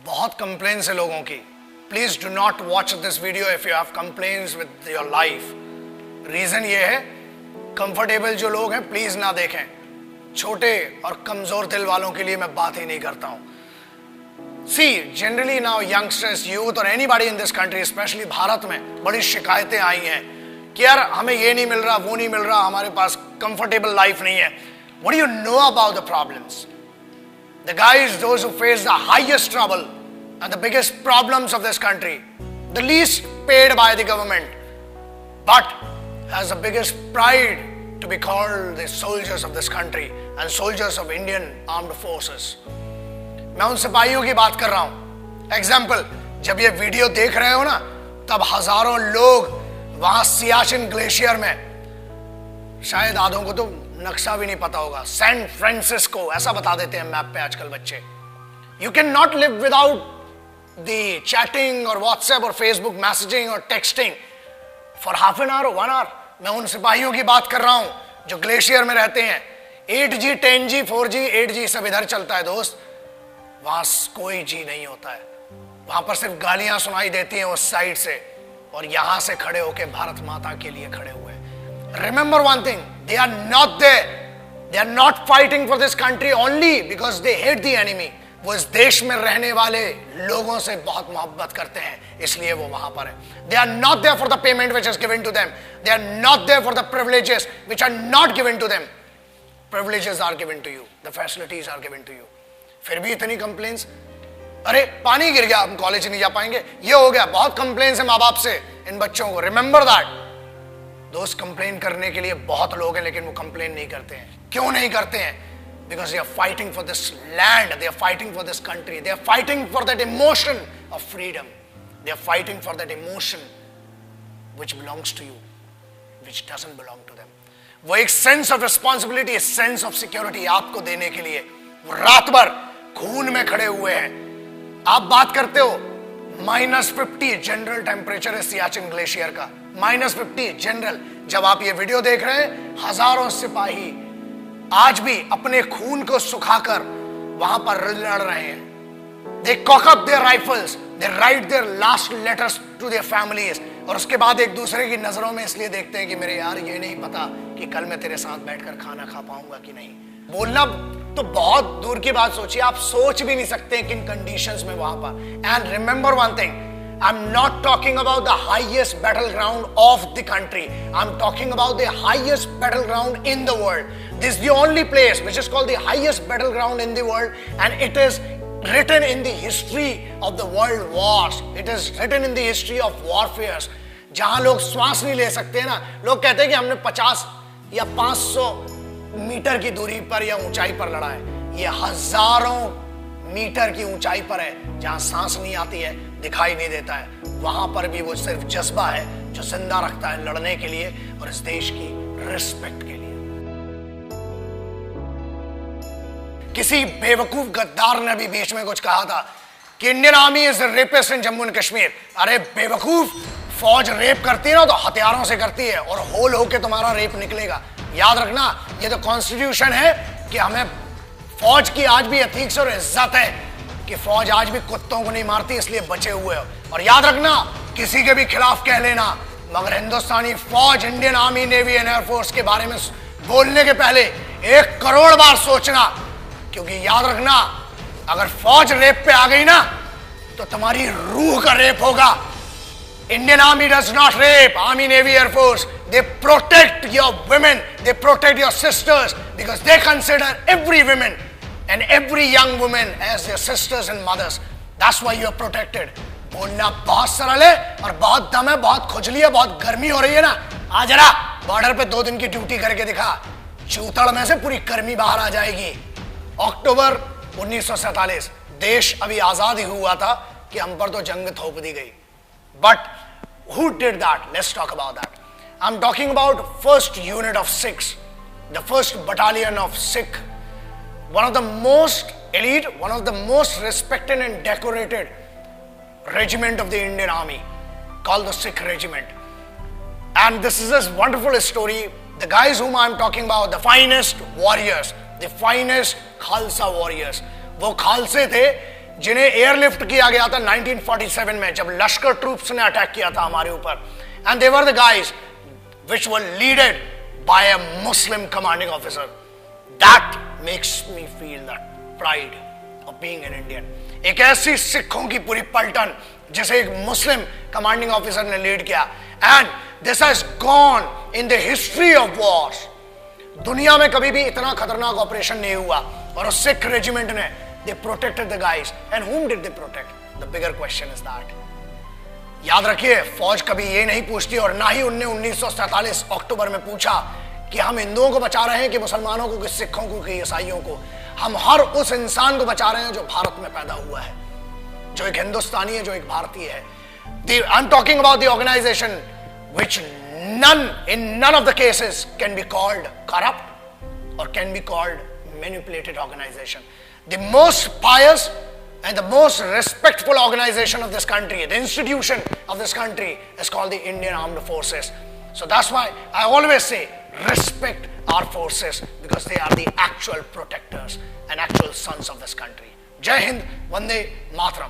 बहुत कंप्लेन्स है लोगों की. Please do not watch this video if you have complaints with your life. Reason ये है, कंफर्टेबल जो लोग हैं प्लीज ना देखें. छोटे और कमजोर दिल वालों के लिए मैं बात ही नहीं करता हूं. See generally now youngsters, youth और anybody in this country, specially Bharat में बड़ी शिकायतें आई हैं कि यार हमें ये नहीं मिल रहा, वो नहीं मिल रहा, हमारे पास कंफर्टेबल लाइफ नहीं है. What do you know about the problems? The guys, those who face the highest trouble and the biggest problems of this country, the least paid by the government, but has the biggest pride to be called the soldiers of this country and soldiers of Indian Armed Forces. मैं उन सिपाहियों की बात कर रहा हूं. Example, जब ये वीडियो देख रहे हो ना, तब हजारों लोग वहां सियाचिन ग्लेशियर में, शायद आधों को तो नक्शा भी नहीं पता होगा, सैन फ्रांसिस्को ऐसा बता देते हैं मैप पे आजकल बच्चे. You can not live without the chatting और व्हाट्सएप और फेसबुक मैसेजिंग और texting for half an hour और 1 आवर. मैं उन सिपाहियों की बात कर रहा हूं जो ग्लेशियर में रहते हैं. 8G 10G 4G 8G सब इधर चलता है दोस्त. वहां कोई जी नहीं होता है. वहां पर सिर्फ गालियां सुनाई देती हैं उस साइड से, और यहां से खड़े होके भारत माता के लिए खड़े हुए. Remember one thing, they are not there. They are not fighting for this country only because they hate the enemy. वो इस देश में रहने वाले लोगों से बहुत मोहब्बत करते हैं, इसलिए वो वहां पर है. They are not there for the payment which is given to them. They are not there for the privileges which are not given to them. Privileges are given to you. The facilities are given to you. फिर भी इतनी complains. अरे पानी गिर गया, हम college नहीं जा पाएंगे, ये हो गया. बहुत कंप्लेन्स है माँ बाप से इन बच्चों को. Remember that. दोस्त कंप्लेन करने के लिए बहुत लोग हैं, लेकिन वो कंप्लेन नहीं करते हैं. क्यों नहीं करते हैं? Because they are fighting for this land, they are fighting for this country, they are fighting for that emotion of freedom, they are fighting for that emotion which belongs to you, which doesn't belong to them. वो एक sense of responsibility, sense of security आपको देने के लिए वो रात भर खून में खड़े हुए हैं. आप बात करते हो -50 जनरल टेम्परेचर है सियाचिन ग्लेशियर का. -50 जनरल. जब आप ये वीडियो देख रहे हैं, हजारों सिपाही आज भी अपने खून को सुखाकर वहां पर लड़ रहे हैं. They cock up their rifles, they write their last letters to their families, और उसके बाद एक दूसरे की नजरों में इसलिए देखते हैं कि मेरे यार ये नहीं पता कि कल मैं तेरे साथ बैठकर खाना खा पाऊंगा कि नहीं. बोलना तो बहुत दूर की बात सोचिए, आप सोच भी नहीं सकते किन कंडीशंस में वहां पर. And remember one thing, I'm not talking about the highest battleground of the country. I'm talking about the highest battleground in the world. This is the only place which is called the highest battleground in the world, and it is written in the history of the world wars. It is written in the history of warfares. जहां लोग श्वास नहीं ले सकते ना, लोग कहते हैं कि हमने 50 या 500 मीटर की दूरी पर या ऊंचाई पर लड़ा है. ये हजारों मीटर की ऊंचाई पर है, जहां सांस नहीं आती है, दिखाई नहीं देता है. वहां पर भी वो सिर्फ जज्बा है जो जिंदा रखता है लड़ने के लिए और इस देश की रिस्पेक्ट के लिए. किसी बेवकूफ गद्दार ने भी बीच में कुछ कहा था कि Indian army is rapist in Jammu and Kashmir. अरे बेवकूफ, फौज रेप करती है ना तो हथियारों से करती है, और होल होके तुम्हारा रेप निकलेगा. याद रखना, ये तो कॉन्स्टिट्यूशन है कि हमें फौज की आज भी एथिक्स और इज्जत है कि फौज आज भी कुत्तों को नहीं मारती, इसलिए बचे हुए हो. और याद रखना, किसी के भी खिलाफ कह लेना, मगर हिंदुस्तानी फौज, Indian army, navy and air force के बारे में बोलने के पहले 1 करोड़ बार सोचना. क्योंकि याद रखना, अगर फौज रेप पे आ गई ना तो तुम्हारी रूह का रेप होगा. Indian Army does not rape. Army, Navy, Air Force, they protect your women, they protect your sisters, because they consider every woman and every young woman as their sisters and mothers. That's why you are protected. बोलना बहुत सरल है और बहुत दम है, बहुत खुजली है, बहुत गर्मी हो रही है ना. आ जरा बॉर्डर पे 2 दिन की ड्यूटी करके दिखा, चूतड़ में से पूरी गर्मी बाहर आ जाएगी. अक्टूबर 1947 देश अभी आजाद ही हुआ था कि हम पर तो जंग थोप दी गई. But who did that? Let's talk about that. I'm talking about first unit of Sikhs, the first battalion of Sikh, one of the most elite, one of the most respected and decorated regiment of the Indian Army, called the Sikh regiment. And this is a wonderful story. The guys whom I'm talking about, the finest warriors, the finest Khalsa warriors, वो खालसे थे जिन्हें airlift किया गया था 1947 में जब लश्कर troops ने attack किया था हमारे ऊपर. And they were the guys which were led by a Muslim commanding officer. That makes me feel that pride of being an Indian. एक ऐसी सिखों की पूरी पलटन जिसे एक मुस्लिम कमांडिंग ऑफिसर ने लीड किया. And this has gone in the history of Wars. दुनिया में कभी भी इतना खतरनाक ऑपरेशन नहीं हुआ. और उस सिख रेजिमेंट ने they protected the guys. And whom did they protect? The bigger question is that. याद रखिए, फौज कभी ये नहीं पूछती और ना ही उनने 1947 अक्टूबर में पूछा कि हम हिंदुओं को बचा रहे हैं कि मुसलमानों को, कि सिखों को, कि ईसाइयों को. हम हर उस इंसान को बचा रहे हैं जो भारत में पैदा हुआ है, जो एक हिंदुस्तानी है, जो एक भारतीय है. I am talking about the organisation which in none of the cases can be called corrupt or can be called manipulated organization. The most pious and the most respectful organization of this country, the institution of this country, is called the Indian Armed Forces. So that's why I always say respect our forces, because they are the actual protectors and actual sons of this country. Jai Hind, Vande Mataram.